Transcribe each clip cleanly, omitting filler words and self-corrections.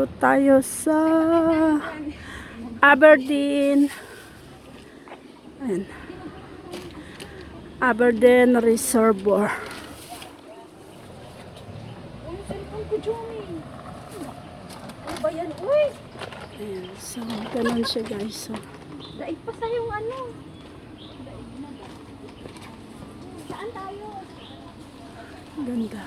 Nandito tayo sa Aberdeen. Ayan. Aberdeen Reservoir. Ayan. So, ganun siya guys. So, Daig pa sa yung ano. Saan tayo? ganda.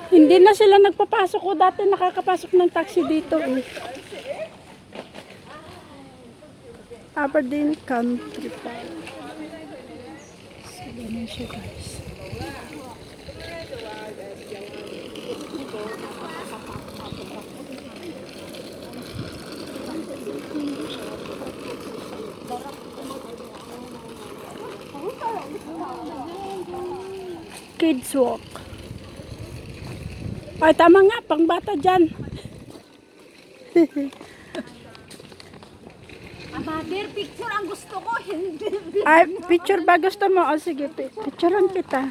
Hindi na sila nagpapasok ko. Dati nakakapasok ng taxi dito eh. Aberdeen Country Park. So, ganun siya guys. Kids walk. Ay, tama nga, pang bata dyan. Abader, picture ang gusto ko. Hindi. Ay, picture ba gusto mo? O sige, picturean kita.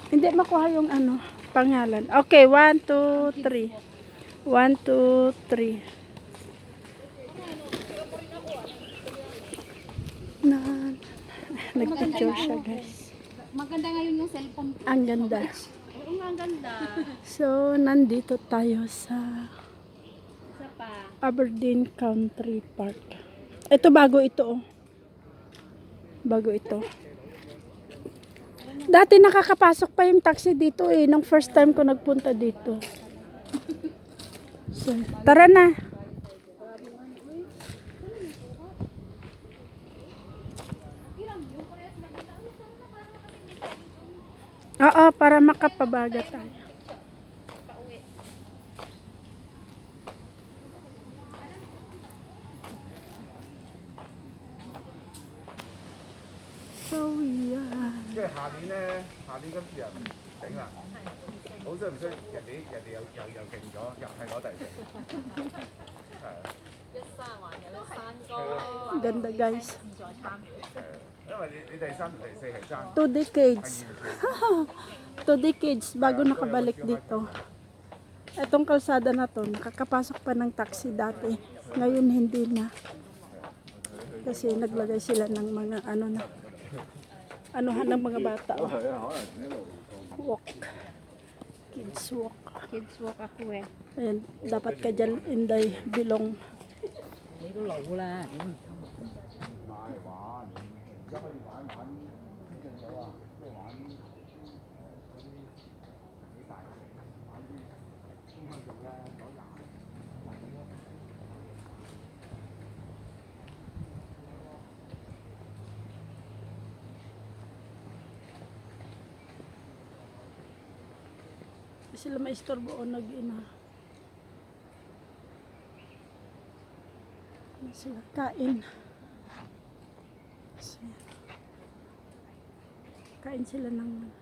Hindi makuha yung ano, pangalan. Okay, 1, 2, 3. 1, 2, 3. Na, nagpicture siya guys. Maganda ngayon yung cellphone ko. Ang ganda. Oo nga, ang ganda. So, nandito tayo sa Isa pa. Aberdeen Country Park. Ito bago ito oh. Bago ito. Dati nakakapasok pa yung taxi dito eh. Nung first time ko nagpunta dito. So, tara na. Oo, para makapabaga tayo. So, yeah. 即係下年咧，下年今次又唔整啦，好衰唔衰？人哋又勁咗，又係攞第四，係啊， Ganda guys. 因為你第三同第四係爭 2 decades. 2 decades bago nakabalik dito. Itong kalsada na to, nakakapasok pa ng taxi dati. Ngayon hindi na. Kasi naglagay sila ng mga ano na. Anuhan ng mga bata. Oh. Walk. Kids walk. Kids walk ako eh. Ayan, dapat ka dyan, Inday, bilong. Sila maistorbo o nag-ina. Sila kain. So, kain sila ng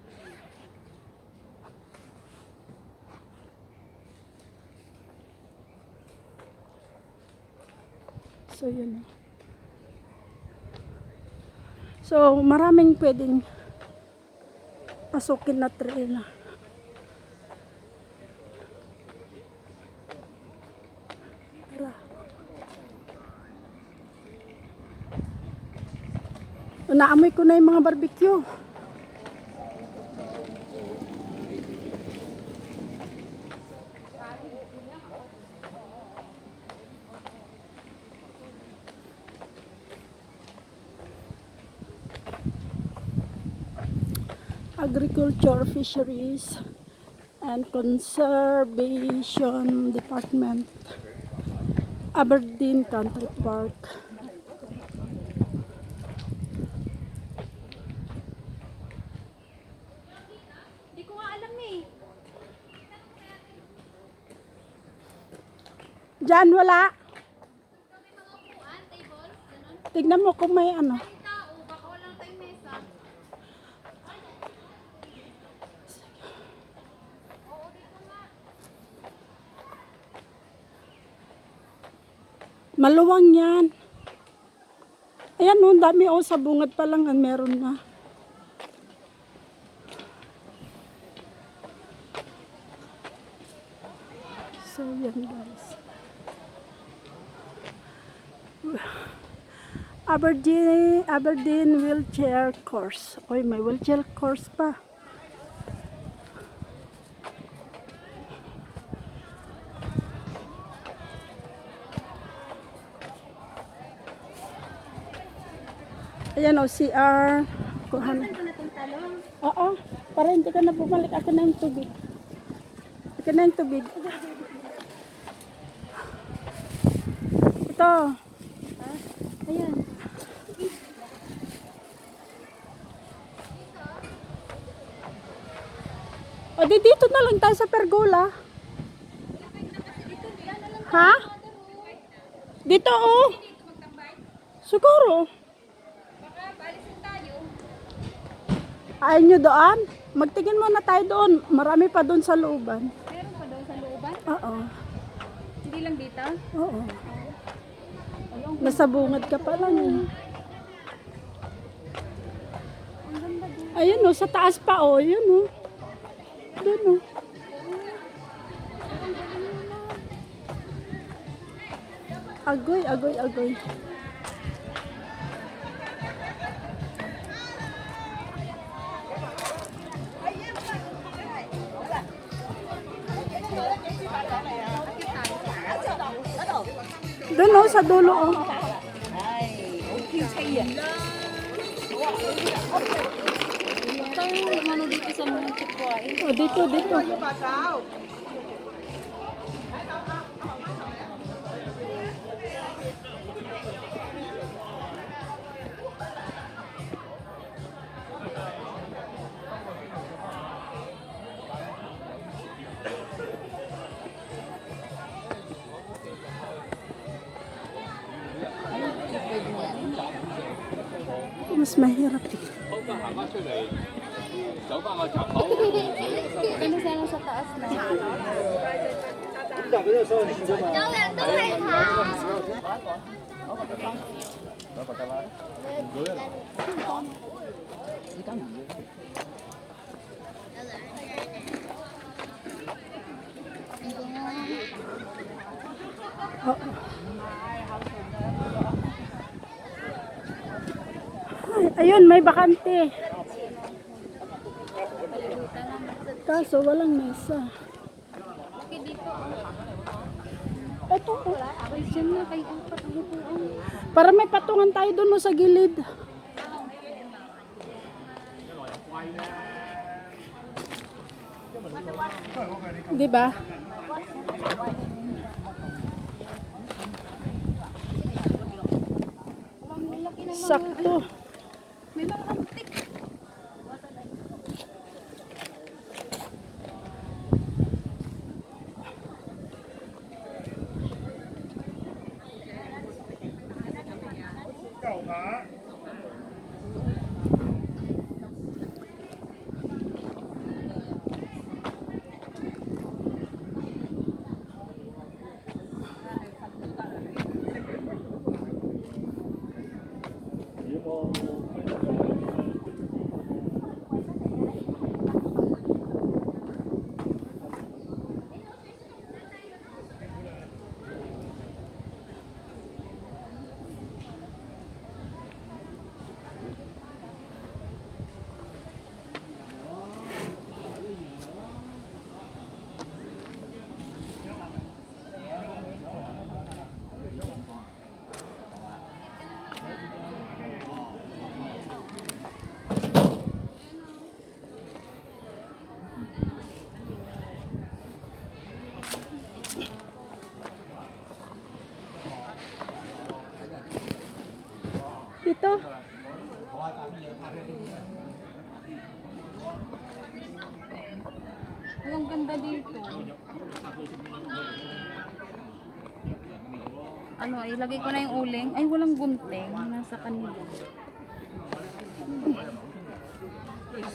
so yun. So maraming pwedeng pasukin na trail. Naamoy ko na yung mga barbecue. Agriculture, Fisheries, and Conservation Department, Aberdeen Country Park. Diyan wala. Tignan mo kung may ano. Maluwang yan. Ayan oh, ang dami oh, sa bungad pa lang meron na. So yan guys. Aberdeen wheelchair course. Oy, may wheelchair course pa. Ayan o, CR. Kuhan. Oo, para hindi ka na bumalik. Ako na yung tubig. Ako na yung tubig. Ito. Ayan. O, di dito na lang tayo sa pergola. Ha? Dito oh. Siguro. Ayaw nyo doon? Magtingin muna tayo doon. Marami pa doon sa looban. Meron pa daw sa looban? Oo. Hindi lang dito? Oo. Nasa bungad ka pa lang. Eh. Ayun oh, sa taas pa oh. Ayun oh. Doon oh. Agoy, agoy, agoy. Doon oh, sa dulo oh. Ano dito sa mga kukuhain? Oh, dito, dito. Mas mahirap eh. 走翻個閘口。 Ano sana sa taas na? Ay, ayun, may bakante. Kaso walang mesa. Okay, dito. Ito oh. Ay, dyan na kay apat ang upuan. Para may patungan tayo doon oh, sa gilid. Di ba? Sakto. May mga antik. Dito. Ang ganda dito. Ano, ilagay ko na yung uling. Ay, walang gunting. Nasa kanila.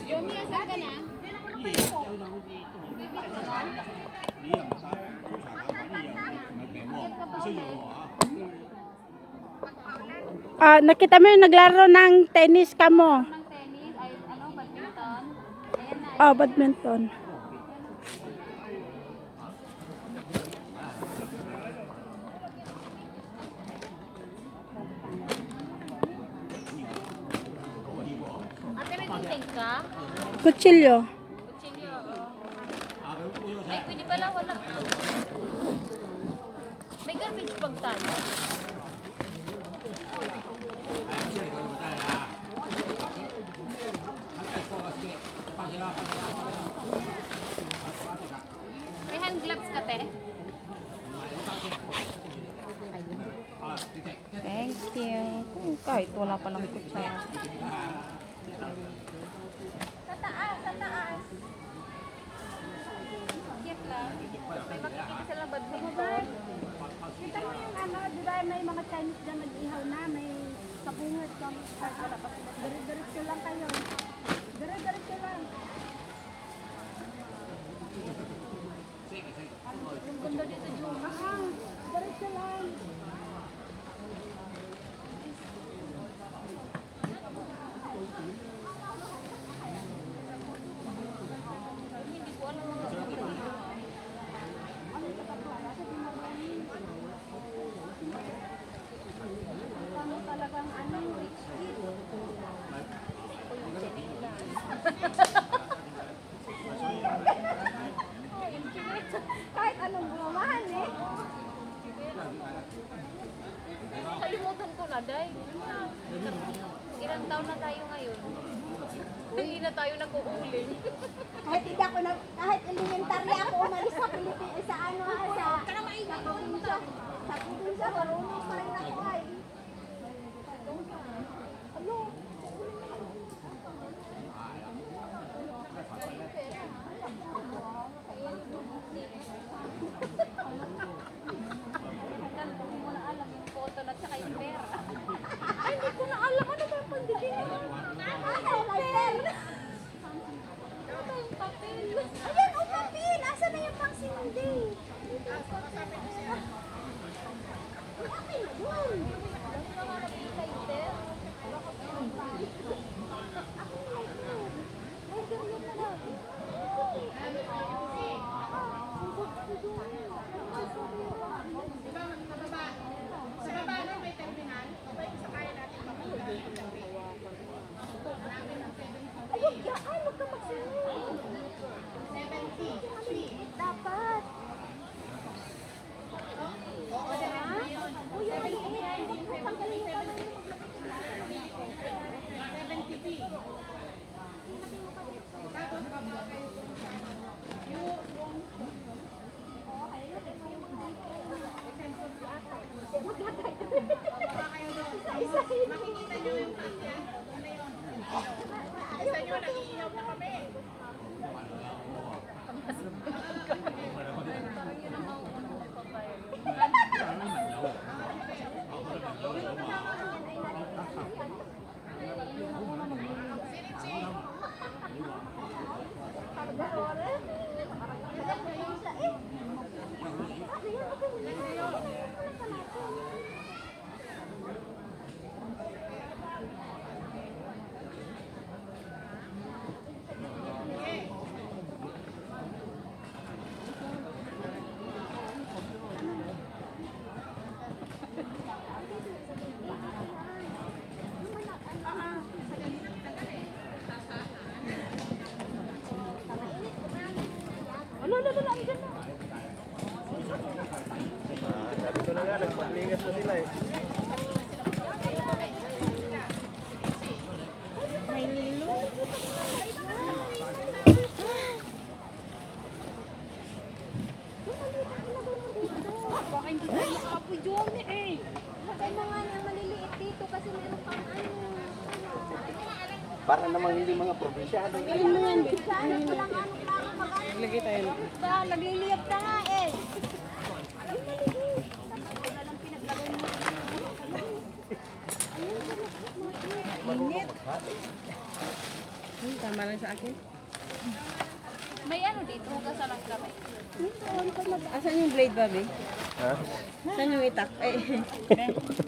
Yomi, asan ka na? Nakita mo yung naglaro ng tennis ka mo. Ng tennis, ay, ano, badminton. Ayan na. Oh, badminton. Ate, may gunting ka? Kutsilyo. Kutsilyo. Ay, pwede pala, wala. May garbage bag tayo. May hand gloves ka, te? Thank you. Kahit wala pa lang kutsara. Sa taas, sa taas. Cute lang. May makikita sila badminton. Kita mo yung ano, di ba may mga Chinese na nag-ihaw na, may sabungot, wala pa sila. Diretso lang kayo. Diretso lang. Yung ganda dito, Jun. Diretso lang. Hindi ko alam mga Talagang ano, rich kid. Kahit anong gumahan eh. Kalimutan ko na, Day. Ilang taon na tayo ngayon? Hindi na tayo nag-uuling. Kahit hindi ako na, kahit elementary ako umalis sa Pilipinas, sa ano, sa probinsya, marunong pa rin ako ay. Ano? Hindi mo na alam yung photo at saka yung pera. Ay, hindi ko na alam. Ano ba yung pandikit? Ano, papel? Ano ba yung papel? Ayan, o papel! Asa na yung pang sindi? Akin na yun. Ano na nga nabili yung pera? Ayun, yan, huwag ka magsinunod. 70. Dapat. Oo, diba? O, yung maliit. Tanggalin mo pa lang. 70p. Makikita nyo yung pangyan. Isa nyo, nag-iiyaw na kami. Para namang hindi mga probinsyano. Lagay tayo. Nagliliyap na nga eh. Tama lang sa akin. May ano dito, hugasan lang kami. Asan yung blade, Bobby? Ha? Asan yung itak?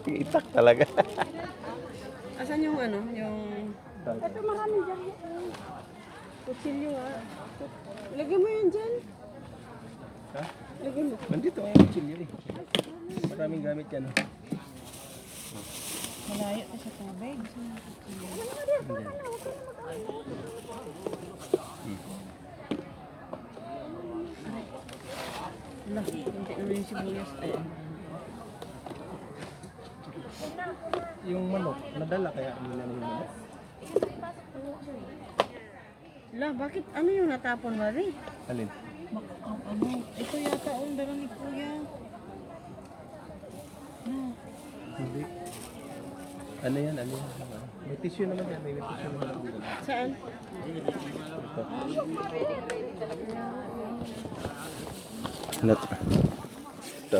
Itak talaga. Asan yung ano? Yung Ito marami dyan. kutsilyo ah. Lagyan mo yun dyan. Ha? Lagyan mo. Nandito ang kutsilyo eh. Maraming gamit yan. Oh. Malayo na sa tubig. Wala, hindi naman yung sibuyas. Yung manok, nadala kaya nila yung manok. La, bakit ano yung natapon, Mari? Alin? Ano? Ito yata ang dala ni Kuya. Hindi. Ano yan? Ano yan? May tissue naman yan. May tissue naman dito. Saan? Ano to? Ito.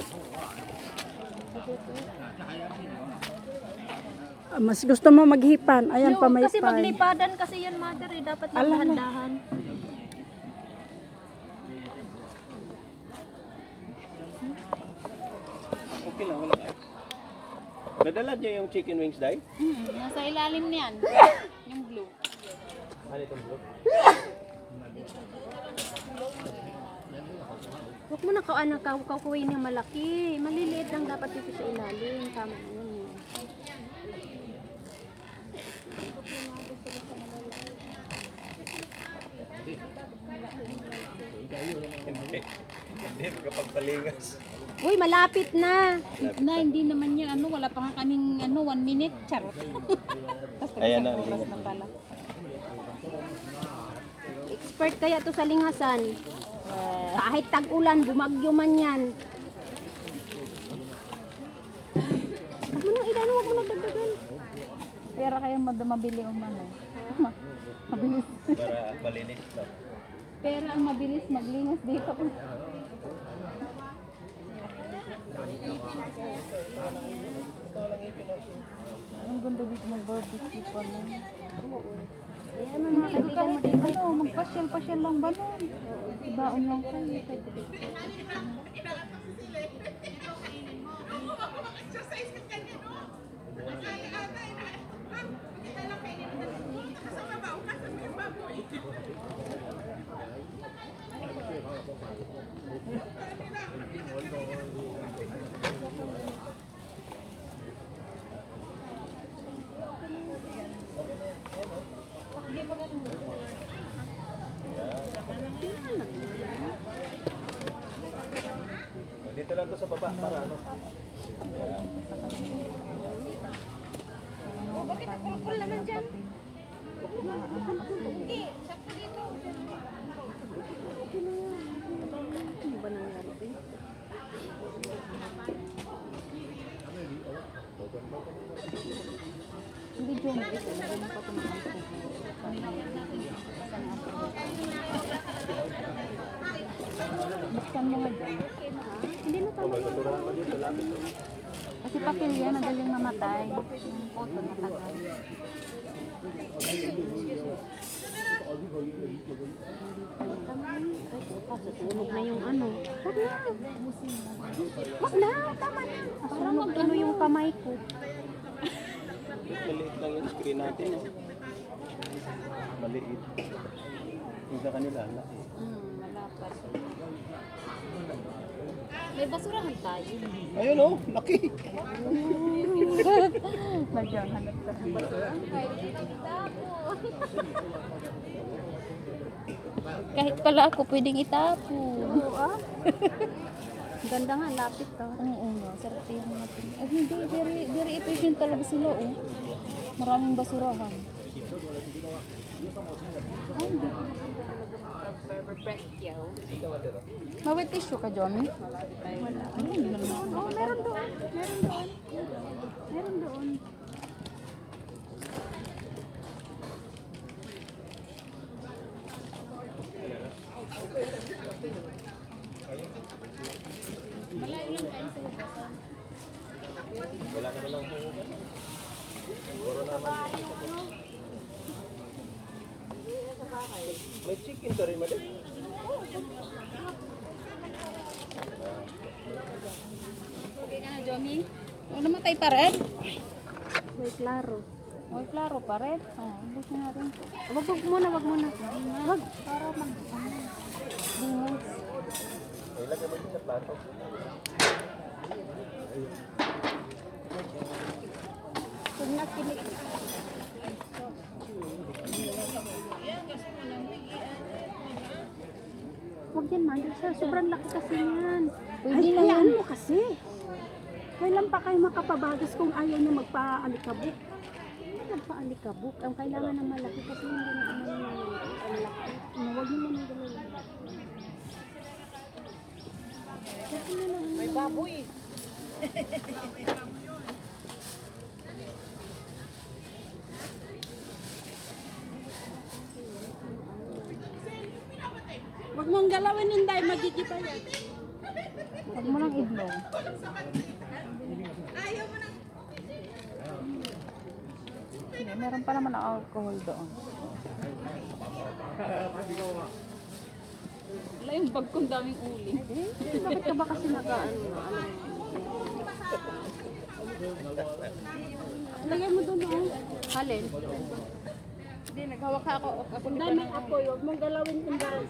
Mas gusto mo maghipan. Ayan, pamaypay. Kasi maglipadan kasi yan, mother, eh. Dapat yung Alam mo. dahan-dahan. Okay lang, wala kayo. Nadala niyo yung chicken wings, Day? Nasa ilalim niyan. Yung blue. Ano itong bro? Huwag mo na kaukuhin yung malaki. Maliliit lang dapat dito sa ilalim. Tama na yun. Hindi, kapagpalingas. Uy, malapit na. Na, hindi naman yan. Ano, wala pa nga kaming 1 minute. Charot. Ayan na. Expert kaya to sa lingasan. Kahit tag-ulan, bumagyo man yan. Huwag mo nang ilan, huwag mo nang dagdagan. Pera kayo mabili o mano. Mabilis. Para malinis lang. Pera ang mabilis maglinis dito. Ang ganda dito mag-barbecue pa nun. Ayan ang mga kaibigan mo dito. Ano, magpasyal-pasyal lang ba nun? Ibaon lang kayo. Dito lang to sa baba para ano. Bakit nakulkul naman dyan? Hindi, sakto dito. Ano ba nangyari ba? Hindi dyan. Ito, lagyan mo pa tumakan ko. Buksan mo nga dyan. Hindi na tama. Kasi papel yan, madaling mamatay. Yung photo matagal. Susunog na yung ano. Huwag na. Huwag na, tama na. Parang mag-ano yung kamay ko. Maliit lang yung screen natin. Eh. Maliit. Yung sa kanila, laki. Malakas. May basurahan tayo. Ayun oh, laki. Magyang hanap sa Kahit pala ako pwedeng itapon. Ganda nga, lapit to. Oo nga, sarap yung natin. At hindi, very efficient talaga sila oh. Maraming basurahan. Mawit tissue ka, Johnny? Wala. Ayun, meron ako. Oh, meron doon. Meron doon. Meron doon. Wala naman lang po. Puro naman. May chicken to rin, madam. Okay ka na, Jomi? Namatay pa rin? May klaro. May klaro pa rin? Ubus na rin. Wag muna. Wag. Para mag-bungos. Ilagay mo sa plato. Pag nakinig. Huwag yan, Mandisa. Sobrang laki kasi yan. Pwede Ay, na hayaan yan. mo kasi. Kailan pa kayo makapabagas kung ayaw niya magpa-alikabok? Nagpaalikabok. Ang kailangan ng malaki kasi hindi na ang laki. Huwag niyo muna gawin. May baboy. Huwag mong galawin, Inday. Magigiba yan. Huwag mo lang iblong. Hindi, meron pa naman ang alcohol doon. Wala yung bag kong daming uli. Bakit ka ba kasi Lagay mo doon, oh. Halin? Hindi, naghawak ako. Inday, may apoy. Huwag mong galawin, Inday.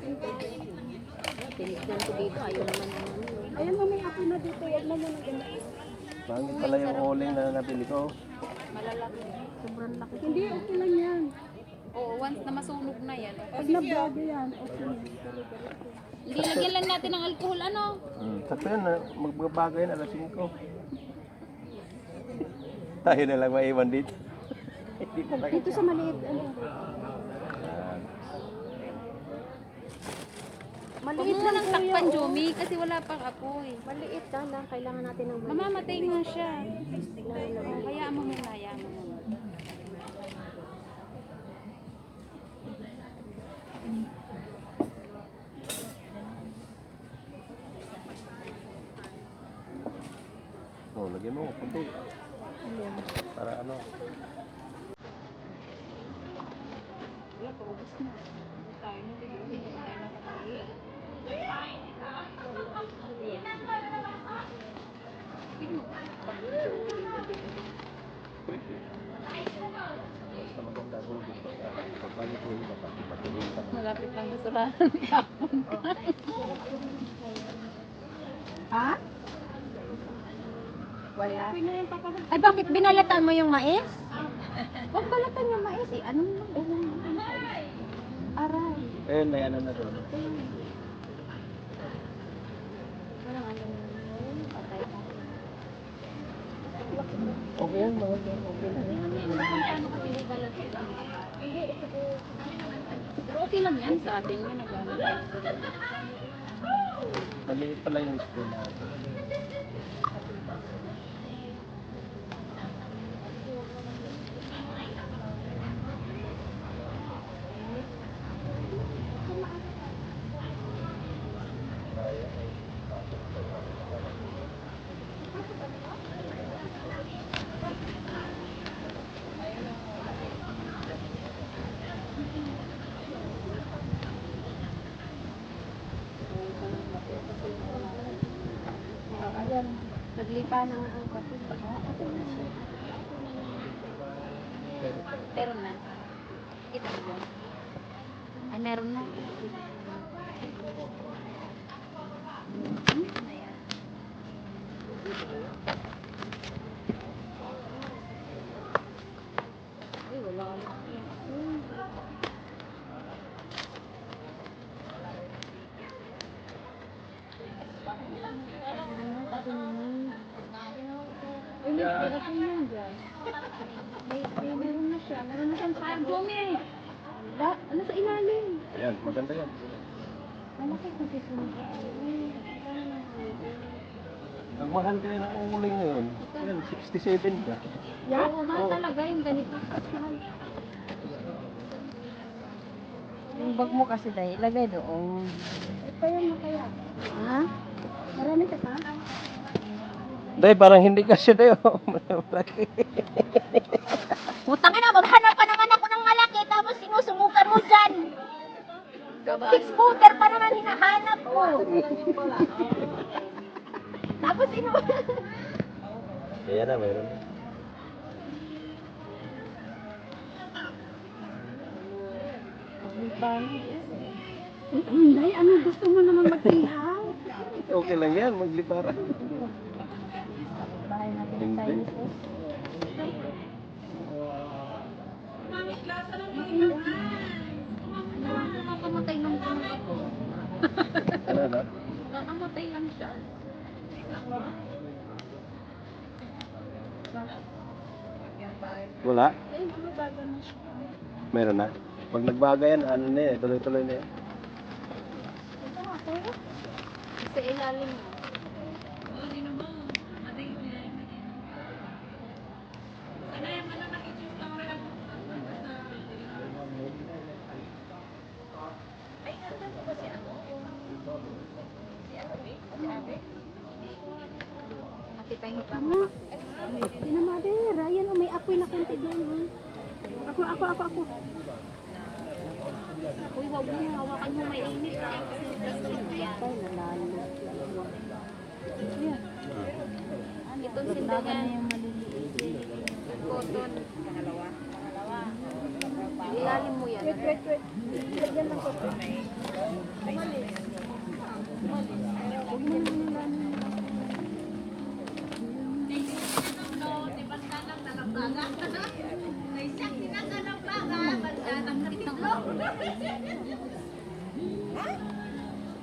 Tinignan ko dito. Ayaw naman naman. Ayan mo, may apoy na dito. Huwag mo muna galawin. Pangit pala yung uling na nabili ko. Malalaki. Sobrang laki. Hindi, okay lang yan. Oo, once na masunog na yan. Pag nabago yan, okay. Hindi, lagyan lang natin ng alcohol, ano? Sakto yan, magbabagay na alas 5. Tayo na lang maiwan dito. Hindi pa nakita. Dito sa maliit, ano. Huwag Maliit mo lang nang kuya, takpan, oh. Jomi, kasi wala pang apoy. Maliit ka lang. Kailangan natin ng maliit. Mamamatay nga siya. Oh, hayaan mo muna, hayaan mo muna. Oh, lagyan mo, kunti. Para ano. Wala, paubos na. Tayo na, hindi tayo nakakali. Basta maganda ko dito. Pagbalik ko yung mapatulog ka. Malapit lang sa surahan ni Hapon. Ha? Wala. Ay, bakit binalatan mo yung mais? Huwag balatan yung mais eh. Anong aray. Eh, may ano na doon. Walang alam mo. Patay ka. Okay yan, mga okay na yan. Pero okay lang yan sa atin. Yan nag-ano. Maliit pala yung spoon na. Ayan. Naglipa ng ang kape. Meron na. Kita mo ba? Ay, meron na. Ayan. Ay, wala ka lang. Meron na siya. Meron na siyang Parang dumi eh. Ano sa ilalim? Ayan, maganda yan. Malaki kung sisunod. Ang mahal kayo ng uling ngayon. Ayan, 67 ka. Yan. Oo, mahal talaga yung ganito. Yung bag mo kasi dahil ilagay doon. Ito yan na kaya. Ha? Marami ka pa? Dahil parang hindi kasi tayo. Malaki. Putang ina, maghanap pa naman ako ng malaki tapos sinusubukan mo dyan. Six-footer pa naman hinahanap ko. Tapos Kaya na, mayroon na. Hindi, ano gusto mo naman mag-ihaw? Okay lang yan, maglipara. bahay natin Hindi. Chinese food. Nakakamatay lang po ako. Ano na? Nakakamatay lang siya. Wala? Eh, mababaga na siya. Meron na. Pag nagbaga yan, ano na yan, tuloy-tuloy na yan. Sa ilalim mo. Nakipahit pa mo. Pinamadera. Yan o, may apoy na konti doon. Ako. Uy, wag mo hawakan mo may init. Kasi plastic yan. Ay, nalalo. Itong sindangan. Cotton. Pangalawa. Ilalim mo yan. Wait. Lagyan lang ko.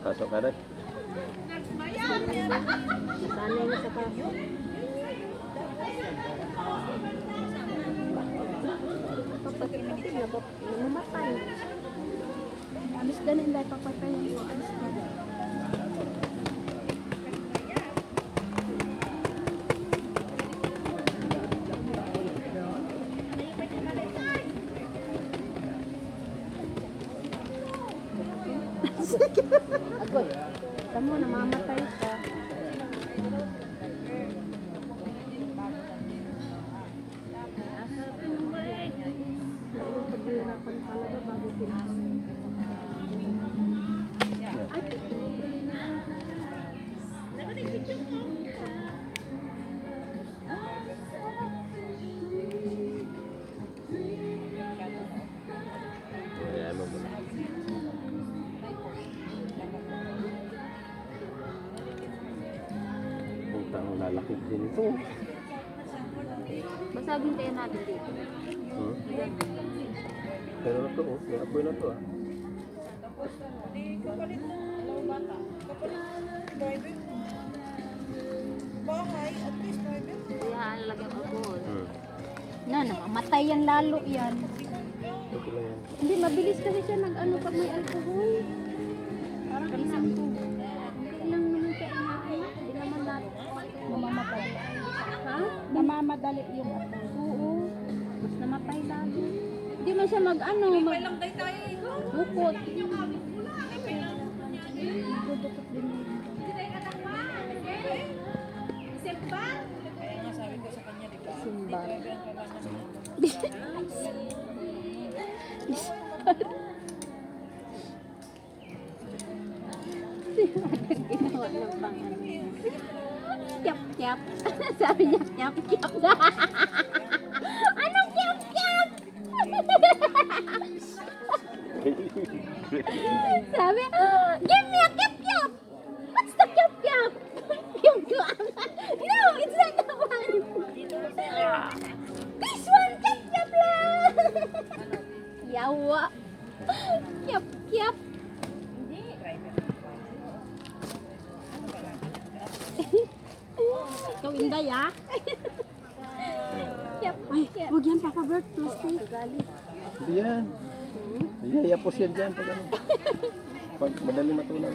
Pasok ka na. Nasanay mo sa kaso. Kapag inatin na namatay. Alis din hindi papatayin ko. Alis din. Agod. Tamo, namamatay ka. Ayan mo muna. Putang lalaki din ito. Basagin tayo natin dito. Hmm? Pero na to, oh. May apoy na to, ah. Kaya lagyan ko po. Hmm. Namamatay yan lalo yan. Okay lang yan. Hindi, mabilis kasi siya nag-ano pag may alcohol. Parang isang tubo. Ilang minuto ang natin. Hindi naman natin. Mamamatay. Ha? Namamadali yung ato. Oo. Mas namatay lalo. Hindi man siya mag-ano. Bukot. Dudukot din yun. Simba. Ginawa ng pangalan. Kyap-kyap. Sabi niya, kyap-kyap. Anong kyap-kyap? Sabi, give me a kyap-kyap. What's the kyap-kyap? Yung no, it's not the one. This one, kyap-kyap lang. Yawa. Kyap-kyap. Ikaw Inday ah. Kyap. Ay, huwag yan Papa Bert. Plastic. Hindi yan. Hindi, yapos yan dyan pag ano. Pag madali matunaw.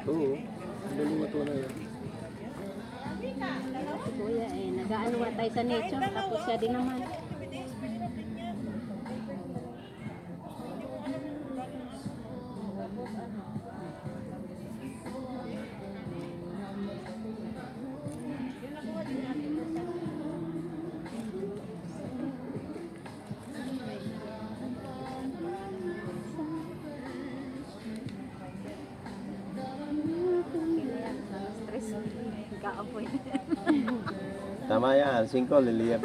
Oo, madali matunaw yan. Si Kuya nag-aano nga tayo sa nature. Tapos siya din naman. apoy. Tama yan, 5 liliyab.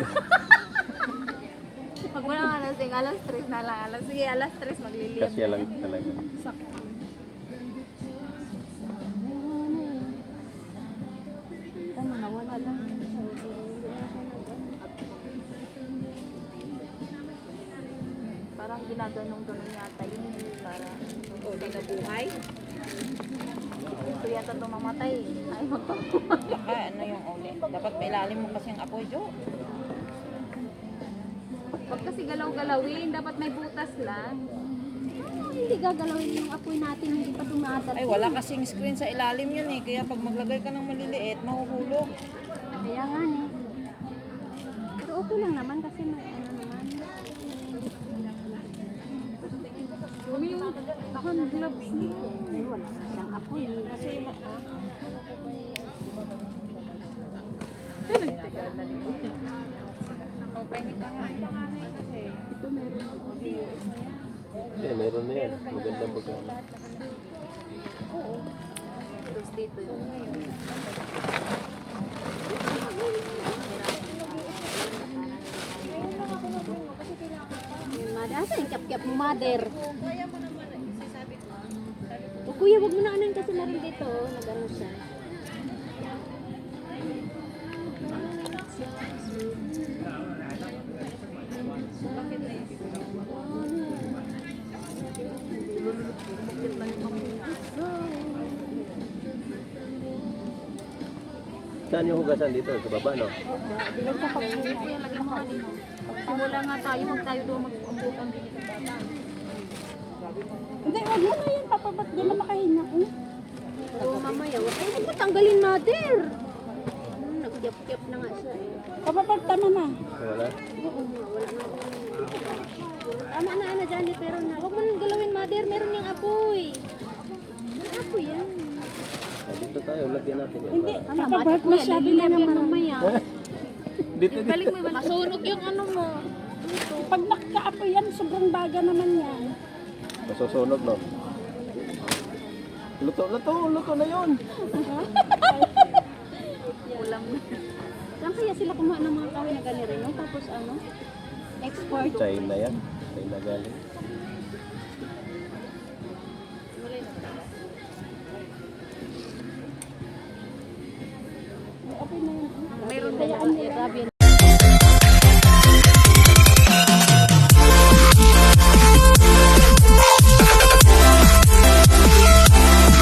Pag wala nga lasing, alas 3 na lang. Sige, alas 3 magliliyab. Kasya lang talaga. Tama na, wala lang. Parang ginaganong-ganon yata yun. Para hindi na buhay. Ito yata tumamatay. Ay, magpapamatay. Baka ano yung uli. Dapat may ilalim mo kasi ang apoy, Jo. Huwag kasi galaw-galawin. Dapat may butas lang. Hindi gagalawin yung apoy natin, hindi pa dumadat. Ay, wala kasing screen sa ilalim yun eh. Kaya pag maglagay ka ng maliliit, mahuhulog. Kaya nga eh. Pero okay lang naman kasi may ano naman. Ako nag-gloves niya. Ay, wala na siyang apoy. Kasi Meron na yan. Magandang pagkain. Tapos dito yung mother, asa yung kap-kap mo, mother? O kuya, wag mo na anan kasi na rin dito. Oh. Nag-ano siya. Saan yung hugasan dito? Sa baba, no? wala nga tayo, huwag tayo doon mag-ambutan din ito. Hindi, wag mo na yan. Papabat din na makahinga. Eh. Oo, mamaya. Ay, huwag mo tanggalin, mother. Nag-kap-kap na nga siya eh. Papabat tama na. Wala? Wala na. Tama na, ana, Janet, pero na. Huwag mo nang galawin, mother. Meron yung apoy. May apoy yan. Dito tayo, lagyan natin yan. Hindi, Tama, papabat mother, kuya. masyado na Liliyab yan naman. mamaya. Dito, Balik mo ba? Masunog yung ano mo. Pag nakaapoy yan, sobrang baga naman yan. Masusunog, no? Luto na yun. Ulam. Saan kaya sila kumuha ng mga kahoy na gani rin, no? Tapos ano? Export. China yan. China galing. Okay na yan. Meron Kaya, grabe yan.